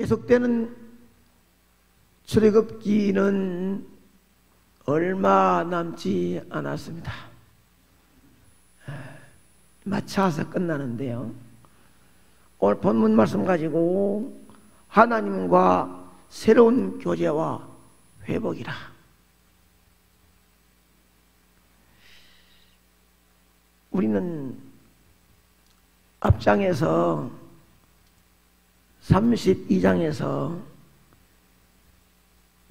계속되는 출애굽기는 얼마 남지 않았습니다. 마차서 끝나는데요, 오늘 본문 말씀 가지고 하나님과 새로운 교제와 회복이라. 우리는 앞장에서 32장에서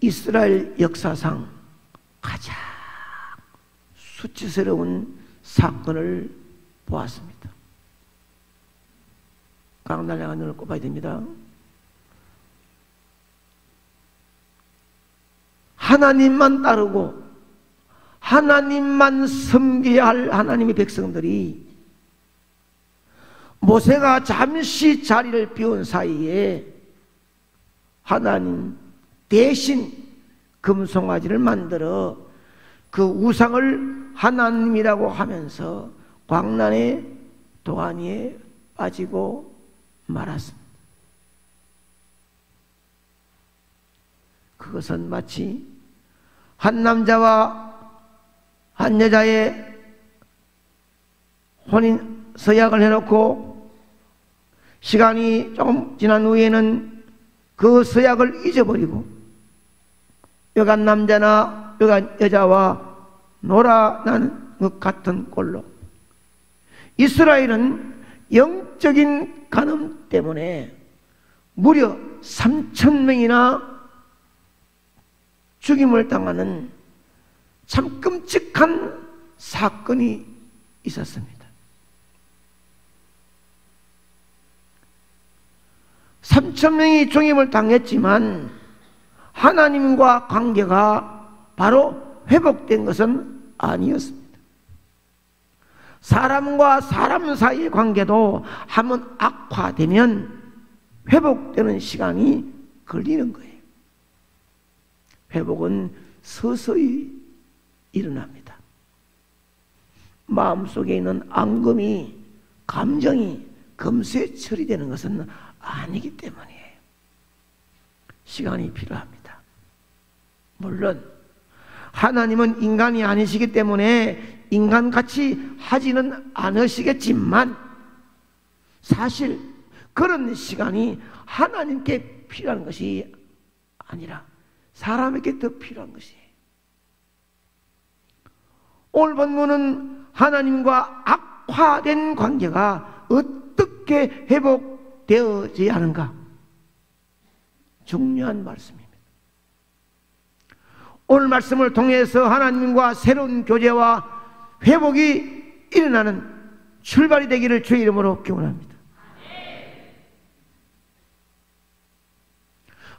이스라엘 역사상 가장 수치스러운 사건을 보았습니다. 강날량아 눈을 꼽아야 됩니다. 하나님만 따르고 하나님만 섬겨야 할 하나님의 백성들이 모세가 잠시 자리를 비운 사이에 하나님 대신 금송아지를 만들어 그 우상을 하나님이라고 하면서 광란의 도가니에 빠지고 말았습니다. 그것은 마치 한 남자와 한 여자의 혼인 서약을 해놓고 시간이 조금 지난 후에는 그 서약을 잊어버리고 여간 남자나 여간 여자와 놀아나는 것 같은 꼴로 이스라엘은 영적인 간음 때문에 무려 3,000명이나 죽임을 당하는 참 끔찍한 사건이 있었습니다. 3,000명이 죽임을 당했지만 하나님과 관계가 바로 회복된 것은 아니었습니다. 사람과 사람 사이의 관계도 한번 악화되면 회복되는 시간이 걸리는 거예요. 회복은 서서히 일어납니다. 마음속에 있는 앙금이, 감정이 금세 처리되는 것은 아니기 때문이에요. 시간이 필요합니다. 물론 하나님은 인간이 아니시기 때문에 인간같이 하지는 않으시겠지만 사실 그런 시간이 하나님께 필요한 것이 아니라 사람에게 더 필요한 것이에요. 오늘 본문은 하나님과 악화된 관계가 어떻게 회복되어져야 하는가, 중요한 말씀입니다. 오늘 말씀을 통해서 하나님과 새로운 교제와 회복이 일어나는 출발이 되기를 주의 이름으로 기원합니다.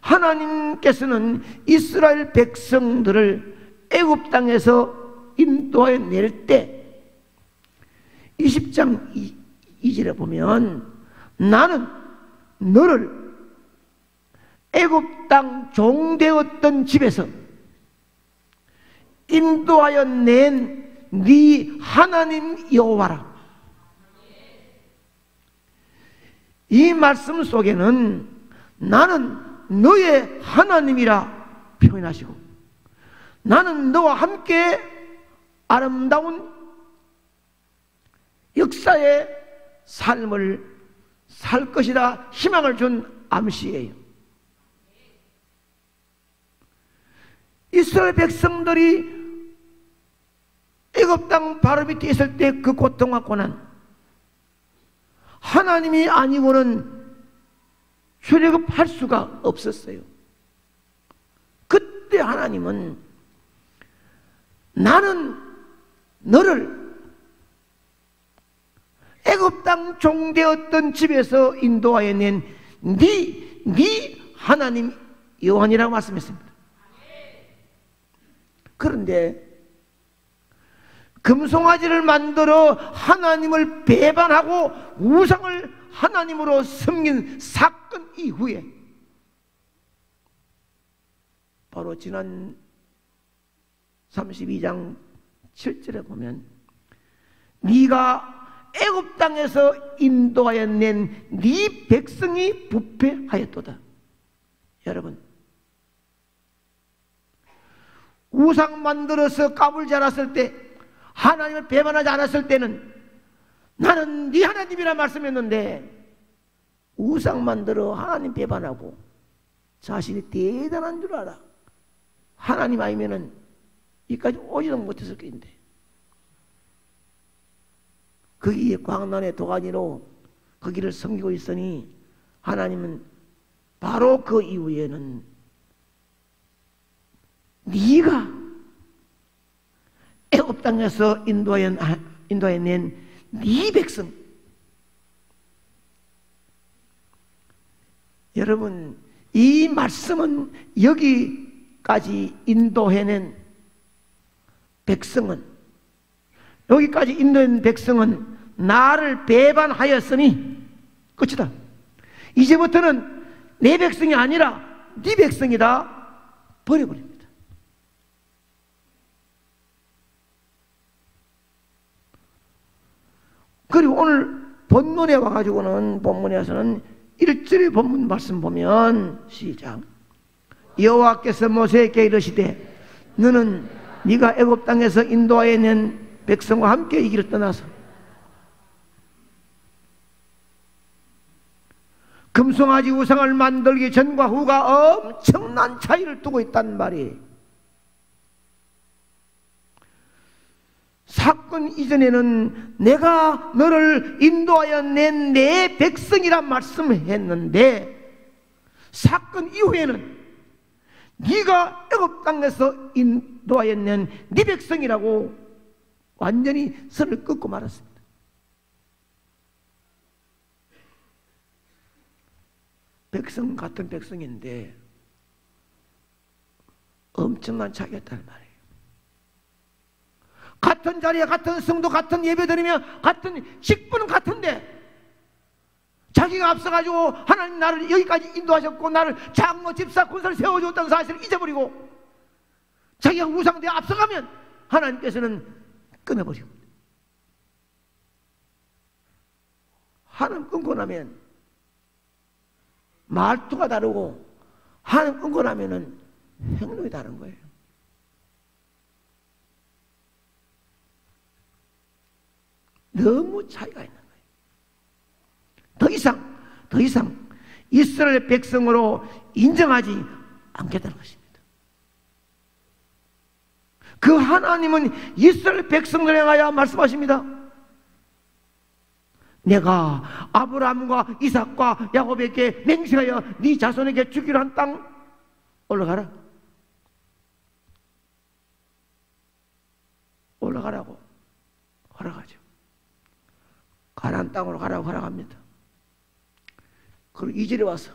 하나님께서는 이스라엘 백성들을 애굽 땅에서 인도해 낼 때 20장 2절에 보면 나는 너를 애굽 땅 종되었던 집에서 인도하여 낸 네 하나님 여호와라. 이 말씀 속에는 나는 너의 하나님이라 표현하시고 나는 너와 함께 아름다운 역사의 삶을 살 것이라 희망을 준 암시예요. 이스라엘 백성들이 애굽 땅 바로 밑에 있을 때 그 고통과 고난, 하나님이 아니고는 출애굽할 수가 없었어요. 그때 하나님은 나는 너를 애굽 땅 종되었던 집에서 인도하여 낸 네 하나님 여호와니라고 말씀했습니다. 그런데 금송아지를 만들어 하나님을 배반하고 우상을 하나님으로 섬긴 사건 이후에 바로 지난 32장 7절에 보면 네가 애굽 땅에서 인도하여 낸 네 백성이 부패하였도다. 여러분, 우상 만들어서 까불지 않았을 때, 하나님을 배반하지 않았을 때는 나는 네 하나님이라 말씀했는데, 우상 만들어 하나님 배반하고 자신이 대단한 줄 알아. 하나님 아니면은 이까지 오지도 못했을 것인데, 거기에 광란의 도가니로 거기를 섬기고 있으니 하나님은 바로 그 이후에는 네가 애굽 땅에서 인도해 낸 네 백성, 여러분, 이 말씀은 여기까지 인도해낸 백성은, 여기까지 인도해낸 백성은 나를 배반하였으니 끝이다. 이제부터는 내 백성이 아니라 네 백성이다. 버려버립니다. 그리고 오늘 본문에 와가지고는, 본문에 와서는 1절의 본문 말씀 보면, 시작. 여호와께서 모세에게 이르시되 너는 네가 애굽 땅에서 인도하여 낸 백성과 함께 이 길을 떠나서 금송아지 우상을 만들기 전과 후가 엄청난 차이를 두고 있단 말이에요. 사건 이전에는 내가 너를 인도하여 낸 내 백성이란 말씀했는데, 사건 이후에는 네가 애굽 땅에서 인도하여 낸 네 백성이라고 완전히 선을 끊고 말았습니다. 백성 같은 백성인데 엄청난 차이가 있다는 말이에요. 같은 자리에 같은 성도, 같은 예배 드리며 같은 직분은 같은데, 자기가 앞서가지고 하나님 나를 여기까지 인도하셨고 나를 장로, 집사, 군사를 세워주었다는 사실을 잊어버리고 자기가 우상대에 앞서가면 하나님께서는 끊어버리고, 하나님 끊고 나면 말투가 다르고, 하나님 끊고 나면은 행동이 다른 거예요. 너무 차이가 있는 거예요. 더 이상 이스라엘 백성으로 인정하지 않겠다는 것입니다. 그 하나님은 이스라엘 백성들에 향하여 말씀하십니다. 내가 아브라함과 이삭과 야곱에게 맹세하여 네 자손에게 주기로 한 땅 올라가라. 올라가라고 허락하죠. 가나안 땅으로 가라고 허락합니다. 그리고 2절에 와서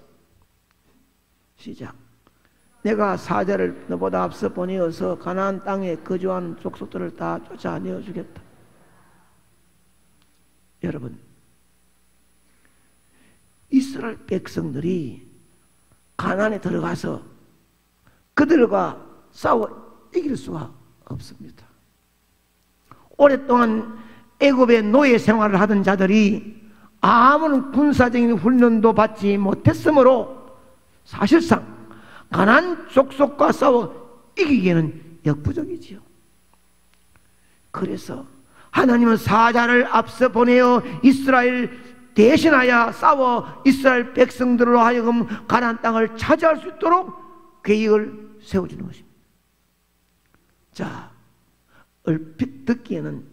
시작. 내가 사자를 너보다 앞서 보내어서 가나안 땅에 거주하는 족속들을 다 쫓아내어 주겠다. 여러분, 이스라엘 백성들이 가나안에 들어가서 그들과 싸워 이길 수가 없습니다. 오랫동안 애굽의 노예 생활을 하던 자들이 아무런 군사적인 훈련도 받지 못했으므로 사실상 가나안 족속과 싸워 이기기에는 역부족이지요. 그래서 하나님은 사자를 앞서 보내어 이스라엘 대신하여 싸워 이스라엘 백성들로 하여금 가나안 땅을 차지할 수 있도록 계획을 세워주는 것입니다. 자, 얼핏 듣기에는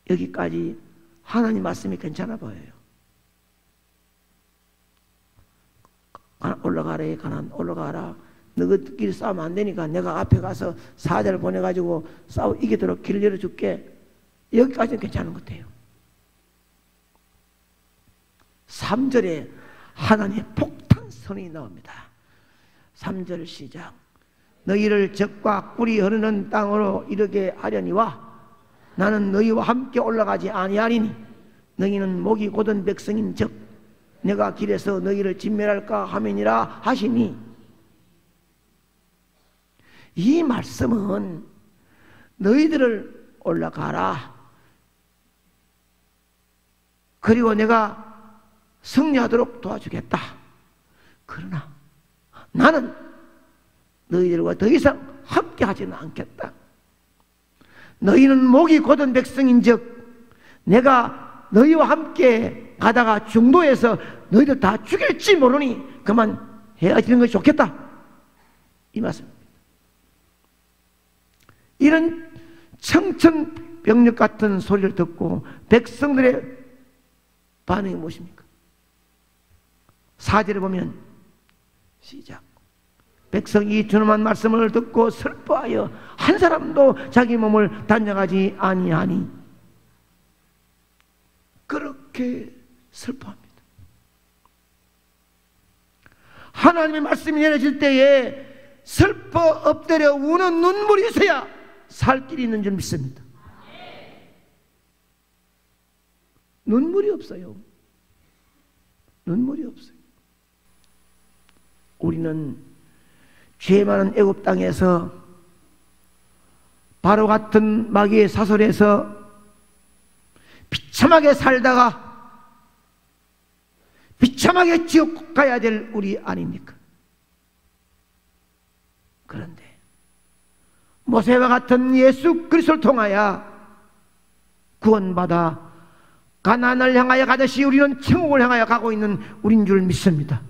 여기까지 하나님 말씀이 괜찮아 보여요. 올라가라, 가나안 올라가라. 너희들끼리 싸우면 안 되니까 내가 앞에 가서 사자를 보내가지고 싸워 이기도록 길을 열어줄게. 여기까지는 괜찮은 것 같아요. 3절에 하나님의 폭탄 선언이 나옵니다. 3절 시작. 너희를 적과 꿀이 흐르는 땅으로 이르게 하려니와 나는 너희와 함께 올라가지 아니하리니 너희는 목이 곧은 백성인 즉 내가 길에서 너희를 진멸할까 하면이라 하시니, 이 말씀은 너희들을 올라가라, 그리고 내가 승리하도록 도와주겠다. 그러나 나는 너희들과 더 이상 함께 하지는 않겠다. 너희는 목이 곧은 백성인즉 내가 너희와 함께 가다가 중도에서 너희들 다 죽일지 모르니 그만 헤어지는 것이 좋겠다. 이 말씀입니다. 이런 청천벽력 같은 소리를 듣고 백성들의 반응이 무엇입니까? 4절에 보면 시작. 백성이 주님한 말씀을 듣고 슬퍼하여 한 사람도 자기 몸을 단정하지 아니하니. 그렇게 슬퍼합니다. 하나님의 말씀이 내려질 때에 슬퍼 엎드려 우는 눈물이 있어야 살 길이 있는 줄 믿습니다. 눈물이 없어요. 눈물이 없어요. 우리는 죄 많은 애굽 땅에서 바로 같은 마귀의 사설에서 비참하게 살다가 비참하게 지옥 가야 될 우리 아닙니까? 그런데 모세와 같은 예수 그리스도를 통하여 구원받아 가나안을 향하여 가듯이 우리는 천국을 향하여 가고 있는 우린 줄 믿습니다.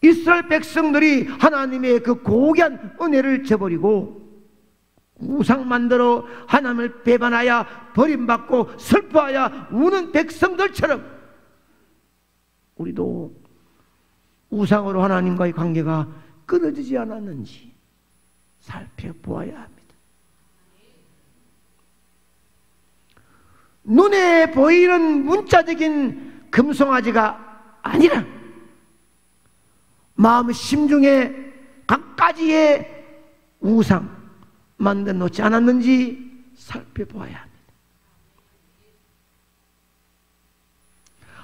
이스라엘 백성들이 하나님의 그 고귀한 은혜를 저버리고 우상 만들어 하나님을 배반하여 버림받고 슬퍼하여 우는 백성들처럼 우리도 우상으로 하나님과의 관계가 끊어지지 않았는지 살펴보아야 합니다. 눈에 보이는 문자적인 금송아지가 아니라 마음 심중에 각가지의 우상 만들어 놓지 않았는지 살펴보아야 합니다.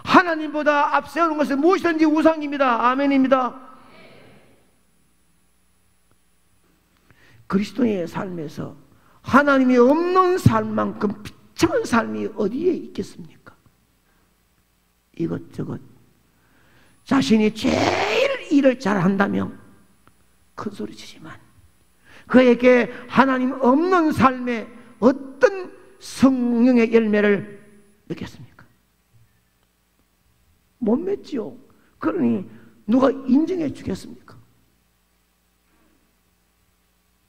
하나님보다 앞세우는 것은 무엇이든지 우상입니다. 아멘입니다. 그리스도의 삶에서 하나님이 없는 삶만큼 비참한 삶이 어디에 있겠습니까? 이것저것 자신이 제일 일을 잘한다며 큰 소리 치지만 그에게 하나님 없는 삶에 어떤 성령의 열매를 맺겠습니까? 못 맺지요. 그러니 누가 인정해 주겠습니까?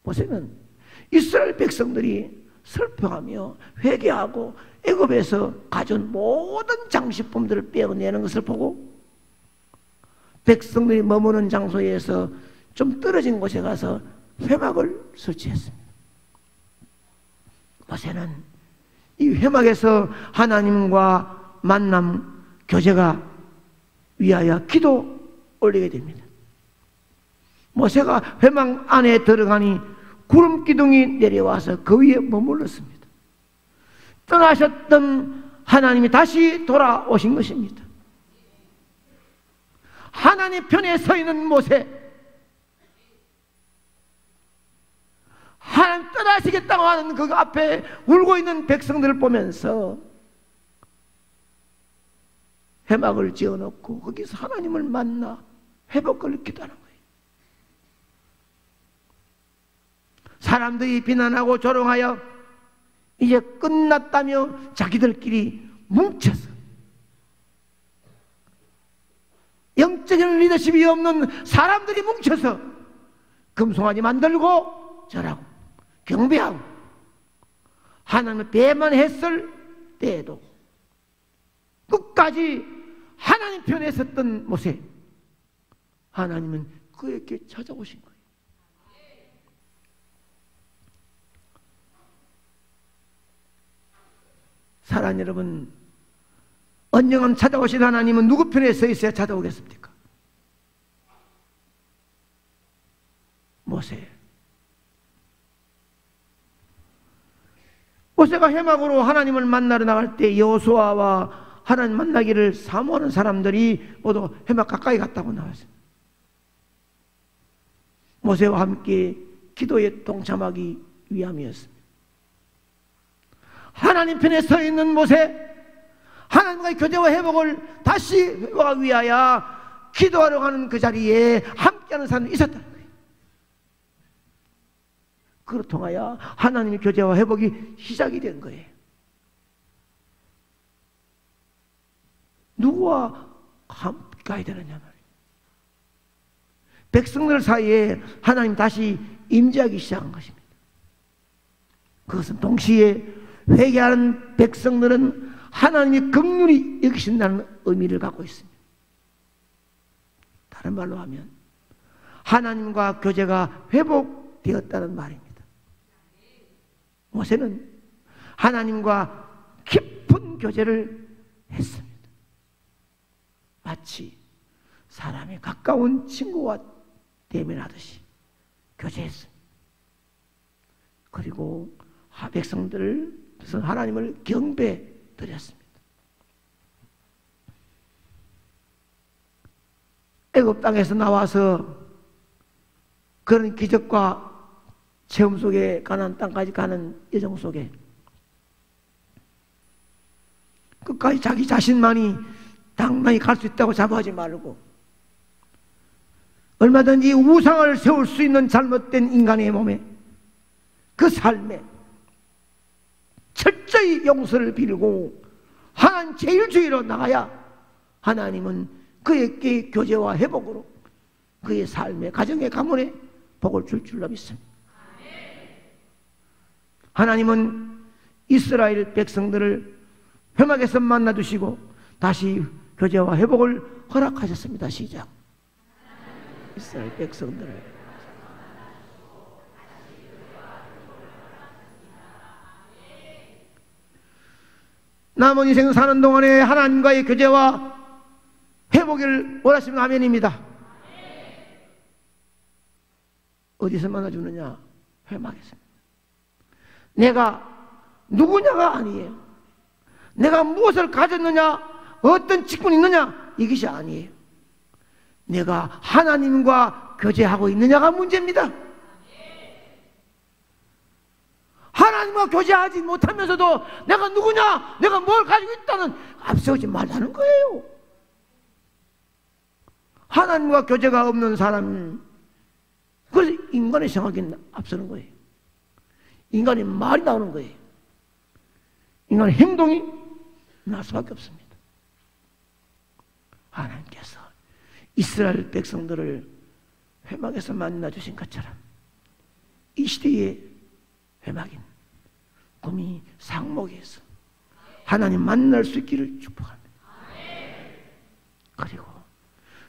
모세는 이스라엘 백성들이 슬퍼하며 회개하고 애굽에서 가져온 모든 장식품들을 빼어내는 것을 보고 백성들이 머무는 장소에서 좀 떨어진 곳에 가서 회막을 설치했습니다. 모세는 이 회막에서 하나님과 만남 교제가 위하여 기도 올리게 됩니다. 모세가 회막 안에 들어가니 구름 기둥이 내려와서 그 위에 머물렀습니다. 떠나셨던 하나님이 다시 돌아오신 것입니다. 하나님 편에 서 있는 모세, 하나님 떠나시겠다고 하는 그 앞에 울고 있는 백성들을 보면서 회막을 지어놓고 거기서 하나님을 만나 회복을 기도하는 거예요. 사람들이 비난하고 조롱하여 이제 끝났다며 자기들끼리 뭉쳐서 영적인 리더십이 없는 사람들이 뭉쳐서 금송아지 만들고 절하고 경배하고 하나님을 배반했을 때에도 끝까지 하나님 편에 섰던 모세, 하나님은 그에게 찾아오신 거예요. 사랑하는 여러분, 언영은 찾아오신 하나님은 누구 편에 서 있어야 찾아오겠습니까? 모세가 회막으로 하나님을 만나러 나갈 때 여호수아와 하나님 만나기를 사모하는 사람들이 모두 회막 가까이 갔다고 나왔어요. 모세와 함께 기도에 동참하기 위함이었습니다. 하나님 편에 서 있는 모세, 하나님과의 교제와 회복을 다시 회복하기 위하여 기도하러 가는 그 자리에 함께하는 사람이 있었다는 거예요. 그로 통하여 하나님의 교제와 회복이 시작이 된 거예요. 누구와 함께 가야 되느냐 말이에요. 백성들 사이에 하나님 다시 임재하기 시작한 것입니다. 그것은 동시에 회개하는 백성들은 하나님의 긍휼히 여기신다는 의미를 갖고 있습니다. 다른 말로 하면 하나님과 교제가 회복되었다는 말입니다. 모세는 하나님과 깊은 교제를 했습니다. 마치 사람의 가까운 친구와 대면하듯이 교제했습니다. 그리고 백성들을 하나님을 경배 드렸습니다. 애굽 땅에서 나와서 그런 기적과 체험 속에 가나안 땅까지 가는 여정 속에 끝까지 자기 자신만이 당당히 갈 수 있다고 자부하지 말고 얼마든지 우상을 세울 수 있는 잘못된 인간의 몸에 그 삶에 철저히 용서를 빌고 하나님 제일주의로 나가야 하나님은 그에게 교제와 회복으로 그의 삶의 가정의 가문에 복을 줄 줄로 믿습니다. 하나님은 이스라엘 백성들을 회막에서 만나주시고 다시 교제와 회복을 허락하셨습니다. 시작. 이스라엘 백성들을 남은 인생 사는 동안에 하나님과의 교제와 회복을 원하시면 아멘입니다. 어디서 만나주느냐? 회막에서. 내가 누구냐가 아니에요. 내가 무엇을 가졌느냐, 어떤 직분이 있느냐, 이것이 아니에요. 내가 하나님과 교제하고 있느냐가 문제입니다. 하나님과 교제하지 못하면서도 내가 누구냐, 내가 뭘 가지고 있다는 앞세우지 말라는 거예요. 하나님과 교제가 없는 사람은 그래서 인간의 생각이 앞서는 거예요. 인간의 말이 나오는 거예요. 인간의 행동이 날 수밖에 없습니다. 하나님께서 이스라엘 백성들을 회막에서 만나주신 것처럼 이 시대의 회막인 구미 상목에서 하나님 만날 수 있기를 축복합니다. 그리고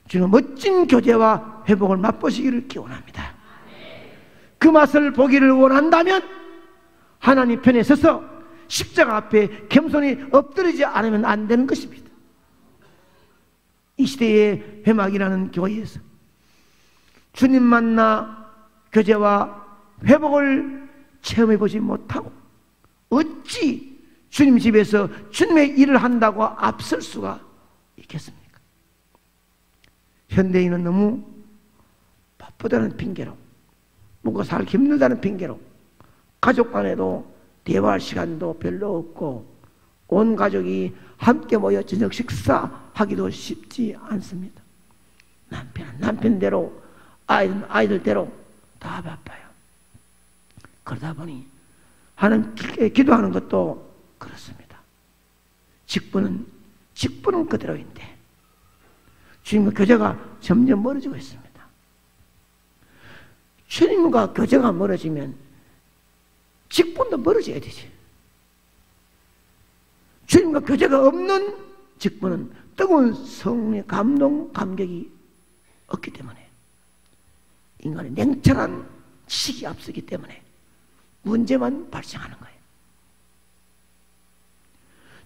주님의 멋진 교제와 회복을 맛보시기를 기원합니다. 그 맛을 보기를 원한다면 하나님 편에 서서 십자가 앞에 겸손히 엎드리지 않으면 안 되는 것입니다. 이 시대의 회막이라는 교회에서 주님 만나 교제와 회복을 체험해 보지 못하고 어찌 주님 집에서 주님의 일을 한다고 앞설 수가 있겠습니까? 현대인은 너무 바쁘다는 핑계로, 뭔가 살기 힘들다는 핑계로 가족 간에도 대화할 시간도 별로 없고 온 가족이 함께 모여 저녁 식사하기도 쉽지 않습니다. 남편은 남편대로, 아이들은 아이들대로 다 바빠요. 그러다 보니 하나님께 기도하는 것도 그렇습니다. 직분은 그대로인데 주님과 교제가 점점 멀어지고 있습니다. 주님과 교제가 멀어지면 직분도 멀어져야 되지. 주님과 교제가 없는 직분은 뜨거운 성령의 감동, 감격이 없기 때문에 인간의 냉철한 지식이 앞서기 때문에 문제만 발생하는 거예요.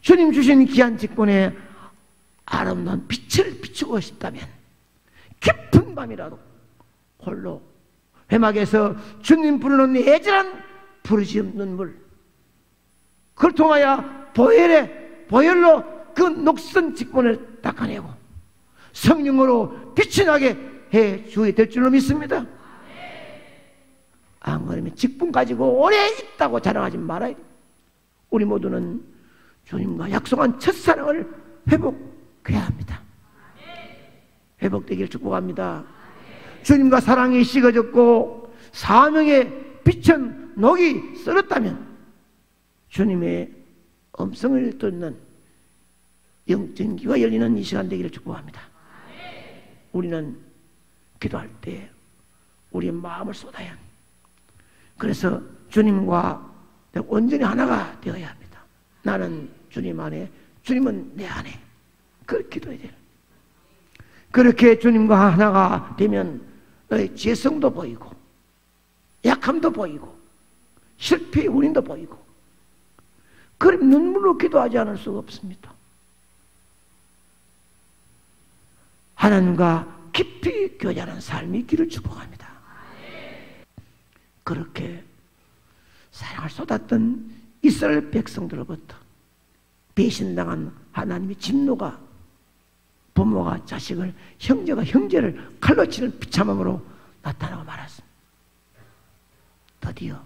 주님 주신 귀한 직분에 아름다운 빛을 비추고 싶다면 깊은 밤이라도 홀로 회막에서 주님 부르는 애절한 부르짖는 눈물, 그걸 통하여 보혈로 그 녹슨 직분을 닦아내고 성령으로 빛이 나게 해 주어야 될 줄로 믿습니다. 안 그러면 직분 가지고 오래 있다고 자랑하지 말아야 돼요. 우리 모두는 주님과 약속한 첫사랑을 회복해야 합니다. 회복되기를 축복합니다. 주님과 사랑이 식어졌고 사명의 빛은 녹이 썰었다면 주님의 음성을 듣는 영적인 귀가 열리는 이 시간 되기를 축복합니다. 우리는 기도할 때 우리의 마음을 쏟아야 합니다. 그래서 주님과 온전히 하나가 되어야 합니다. 나는 주님 안에, 주님은 내 안에. 그렇게 기도해야 돼요. 그렇게 주님과 하나가 되면 너의 죄성도 보이고 약함도 보이고 실패의 원인도 보이고, 그럼 눈물로 기도하지 않을 수가 없습니다. 하나님과 깊이 교제하는 삶이 있기를 축복합니다. 그렇게 사랑을 쏟았던 이스라엘 백성들로부터 배신당한 하나님의 진노가 부모가 자식을, 형제가 형제를 칼로 치는 비참함으로 나타나고 말았습니다. 드디어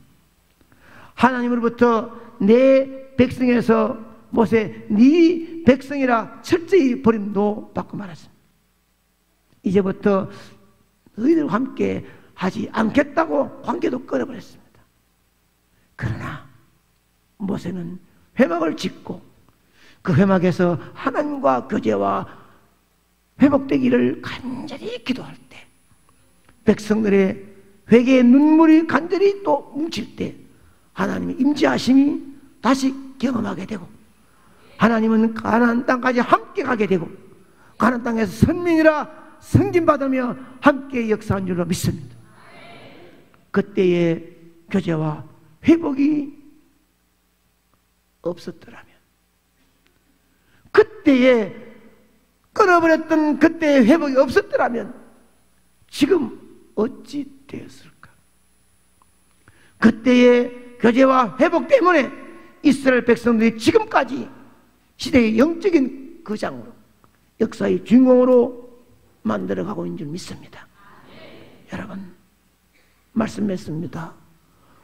하나님으로부터 내 백성에서 모세 네 백성이라 철저히 버림도 받고 말았습니다. 이제부터 너희들과 함께 하지 않겠다고 관계도 끊어버렸습니다. 그러나 모세는 회막을 짓고 그 회막에서 하나님과 교제와 회복되기를 간절히 기도할 때, 백성들의 회개의 눈물이 간절히 또 뭉칠 때 하나님의 임재하심이 다시 경험하게 되고, 하나님은 가나안 땅까지 함께 가게 되고 가나안 땅에서 선민이라 승진받으며 함께 역사한 줄로 믿습니다. 그때의 교제와 회복이 없었더라면, 그때에 끊어버렸던 그때의 회복이 없었더라면 지금 어찌 되었을까? 그때의 교제와 회복 때문에 이스라엘 백성들이 지금까지 시대의 영적인 거장으로, 역사의 주인공으로 만들어가고 있는 줄 믿습니다. 여러분, 말씀했습니다.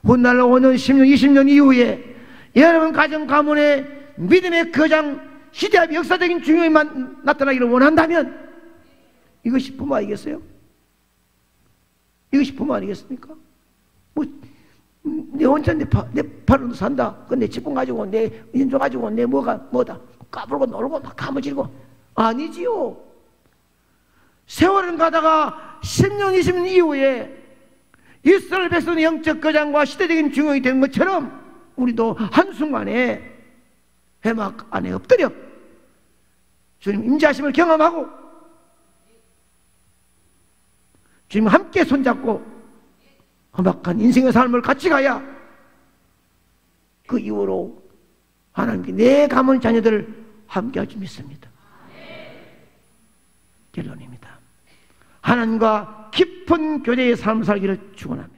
훗날 5년, 10년, 20년 이후에 여러분 가정 가문의 믿음의 거장, 시대의 역사적인 중요히 나타나기를 원한다면 이것이 부모 아니겠어요? 이것이 부모 아니겠습니까? 뭐, 내 혼자 내 팔로 산다. 그 내 집분 가지고, 내 인조 가지고, 내 뭐다. 까불고 놀고 막 가무지고. 아니지요. 세월은 가다가 10년, 20년 이후에 이스라엘 백성의 영적 거장과 시대적인 중용이 된 것처럼 우리도 한순간에 회막 안에 엎드려 주님 임재하심을 경험하고 주님 함께 손잡고 험악한 인생의 삶을 같이 가야 그 이후로 하나님께 내 가문 자녀들을 함께 할 줄 믿습니다. 결론입니다. 하나님과 깊은 교제의 삶을 살기를 축원합니다.